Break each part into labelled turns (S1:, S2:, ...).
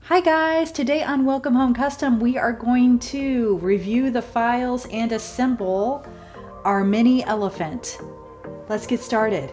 S1: Hi guys, today on Welcome Home Custom we are going to review the files and assemble our mini elephant. Let's get started.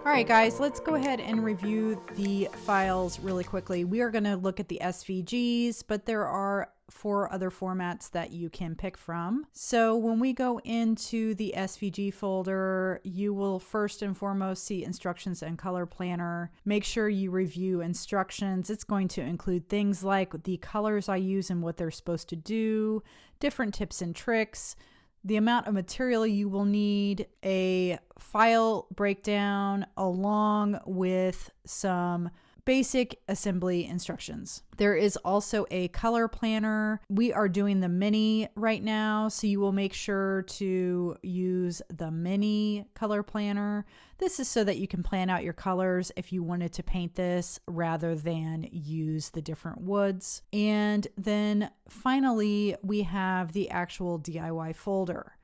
S1: All right guys, let's go ahead and review the files really quickly. We are going to look at the SVGs, but there are 4 other formats that you can pick from. So when we go into the SVG folder, you will first and foremost see instructions and color planner. Make sure you review instructions. It's going to include things like the colors I use and what they're supposed to do, different tips and tricks, the amount of material you will need, a file breakdown, along with some basic assembly instructions. There is also a color planner. We are doing the mini right now, so you will make sure to use the mini color planner. This is so that you can plan out your colors if you wanted to paint this rather than use the different woods. And then finally, we have the actual DIY folder.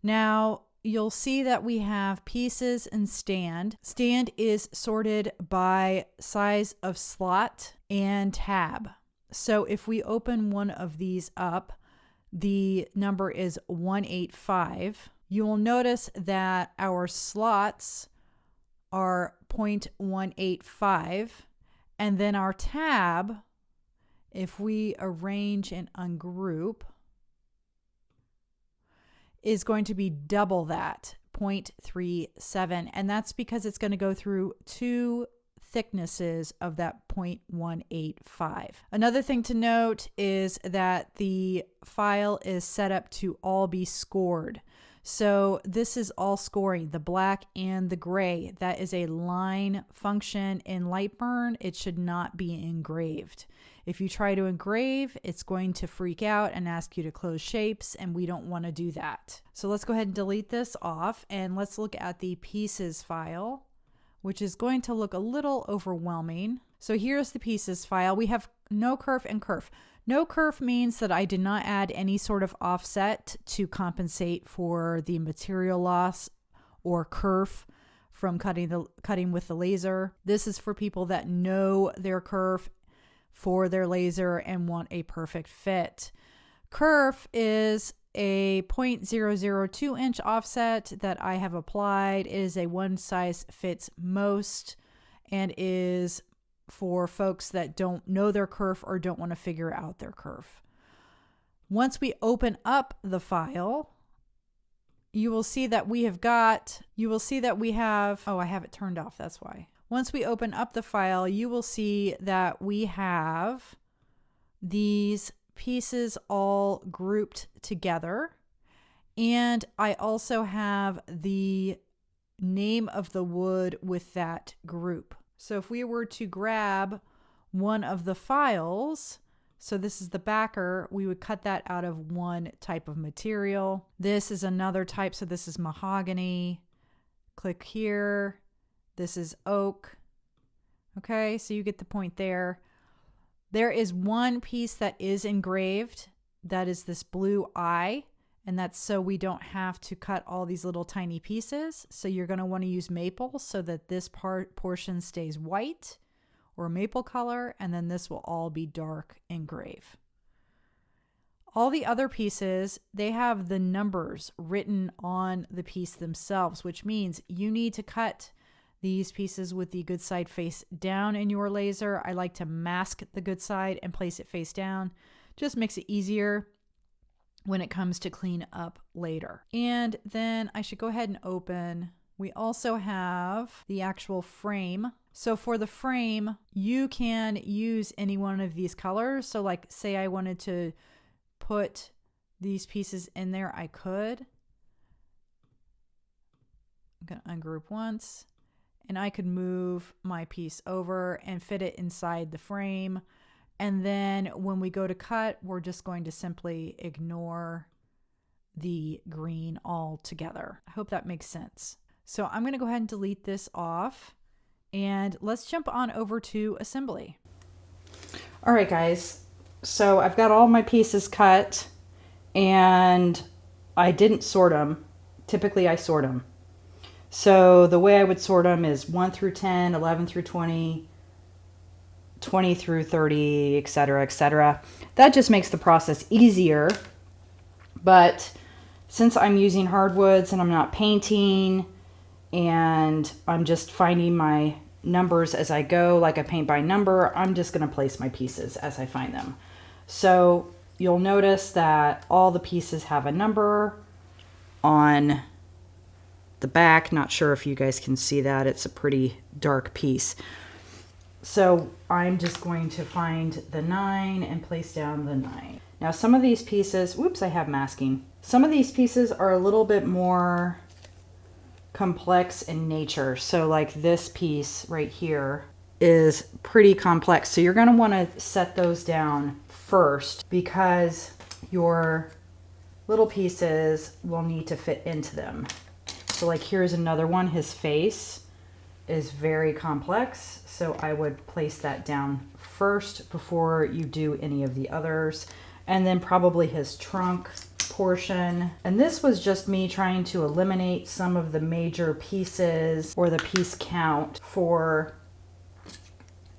S1: Now, you'll see that we have pieces and stand. Stand is sorted by size of slot and tab. So if we open one of these up, the number is 185. You will notice that our slots are 0.185, and then our tab, if we arrange and ungroup, is going to be double that, 0.37, and that's because it's going to go through 2 thicknesses of that 0.185. Another thing to note is that the file is set up to all be scored. So this is all scoring, the black and the gray. That is a line function in LightBurn. It should not be engraved. If you try to engrave, it's going to freak out and ask you to close shapes, and we don't want to do that. So let's go ahead and delete this off, and let's look at the pieces file, which is going to look a little overwhelming. So here's the pieces file. We have no-kerf and kerf. No-kerf means that I did not add any sort of offset to compensate for the material loss, or kerf from cutting with the laser. This is for people that know their kerf for their laser and want a perfect fit. Kerf is a 0.002 inch offset that I have applied. It is a one size fits most and is for folks that don't know their kerf or don't want to figure out their kerf. Once we open up the file, you will see that we have, oh, I have it turned off, that's why. Once we open up the file, you will see that we have these pieces all grouped together. And I also have the name of the wood with that group. So if we were to grab one of the files, so this is the backer, we would cut that out of one type of material. This is another type, so this is mahogany. Click here. This is oak. Okay, so you get the point there. There is one piece that is engraved. That is this blue eye, and that's so we don't have to cut all these little tiny pieces. So you're going to want to use maple so that this portion stays white or maple color, and then this will all be dark engrave. All the other pieces, they have the numbers written on the piece themselves, which means you need to cut these pieces with the good side face down in your laser. I like to mask the good side and place it face down. Just makes it easier when it comes to clean up later. And then I should go ahead and open. We also have the actual frame. So for the frame, you can use any one of these colors. So like say I wanted to put these pieces in there, I could. I'm going to ungroup once. And I could move my piece over and fit it inside the frame. And then when we go to cut, we're just going to simply ignore the green altogether. I hope that makes sense. So I'm going to go ahead and delete this off, and let's jump on over to assembly. All right, guys. So I've got all my pieces cut, and I didn't sort them typically I sort them. So the way I would sort them is 1 through 10, 11 through 20, 20 through 30, etc., etc. That just makes the process easier. But since I'm using hardwoods and I'm not painting and I'm just finding my numbers as I go, like I paint by number, I'm just going to place my pieces as I find them. So you'll notice that all the pieces have a number on the back. Not sure if you guys can see that. It's a pretty dark piece. So I'm just going to find the 9 and place down the 9. Now some of these pieces, whoops, I have masking. Some of these pieces are a little bit more complex in nature. So like this piece right here is pretty complex. So you're going to want to set those down first because your little pieces will need to fit into them. So like here's another one. His face is very complex. So I would place that down first before you do any of the others. And then probably his trunk portion. And this was just me trying to eliminate some of the major pieces or the piece count for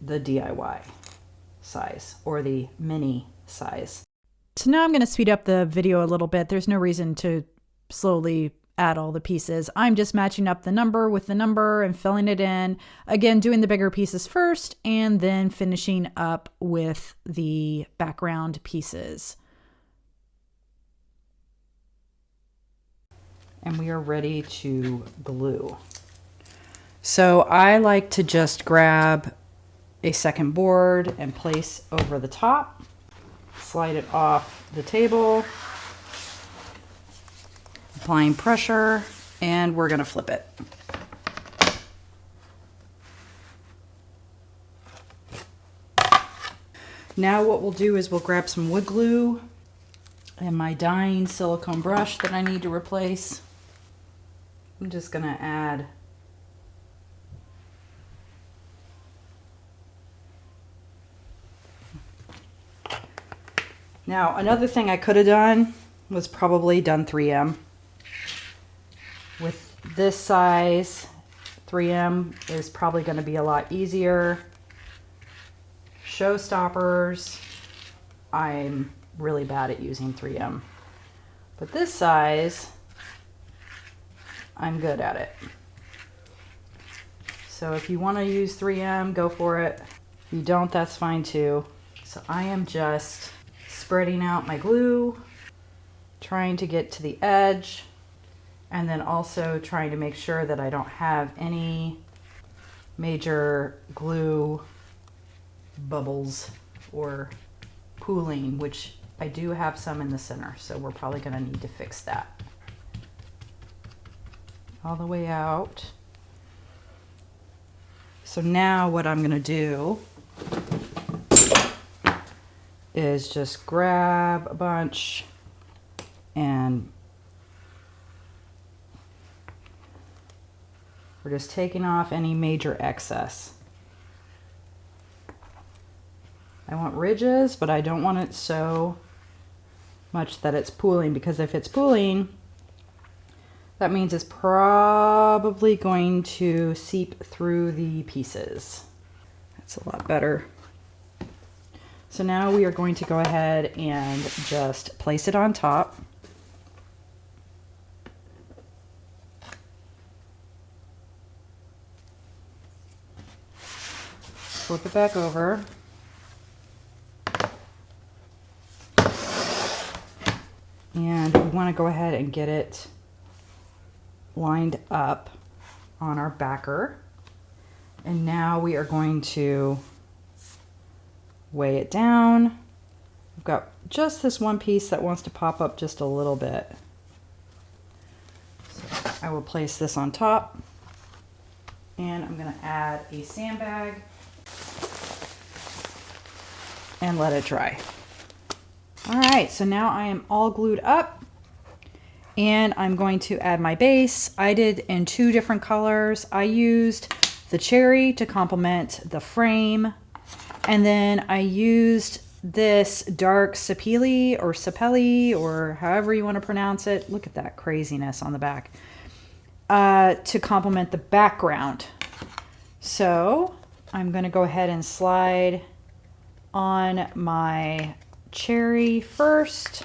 S1: the DIY size or the mini size. So now I'm going to speed up the video a little bit. There's no reason to slowly add all the pieces. I'm just matching up the number with the number and filling it in. Again, doing the bigger pieces first and then finishing up with the background pieces. And we are ready to glue. So I like to just grab a second board and place over the top, slide it off the table, applying pressure, and we're going to flip it. Now what we'll do is we'll grab some wood glue and my dying silicone brush that I need to replace. I'm just going to add now another thing I could have done was probably done 3M. With this size, 3M is probably going to be a lot easier. Showstoppers, I'm really bad at using 3M. But this size, I'm good at it. So if you want to use 3M, go for it. If you don't, that's fine too. So I am just spreading out my glue, trying to get to the edge, and then also trying to make sure that I don't have any major glue bubbles or pooling, which I do have some in the center, so we're probably going to need to fix that. All the way out. So now what I'm going to do is just grab a bunch and we're just taking off any major excess. I want ridges, but I don't want it so much that it's pooling, because if it's pooling, that means it's probably going to seep through the pieces. That's a lot better. So now we are going to go ahead and just place it on top. Flip it back over. And we want to go ahead and get it lined up on our backer. And now we are going to weigh it down. I've got just this one piece that wants to pop up just a little bit. So I will place this on top, and I'm going to add a sandbag and let it dry. All right, so now I am all glued up, and I'm going to add my base. I did in 2 different colors. I used the cherry to complement the frame, and then I used this dark sapele or however you want to pronounce it. Look at that craziness on the back. To complement the background. So I'm going to go ahead and slide on my cherry first,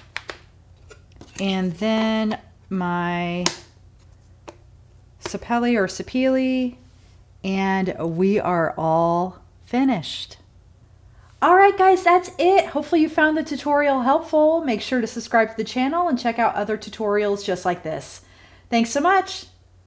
S1: and then my sapele, and we are all finished. All right, guys, that's it. Hopefully you found the tutorial helpful. Make sure to subscribe to the channel and check out other tutorials just like this. Thanks so much.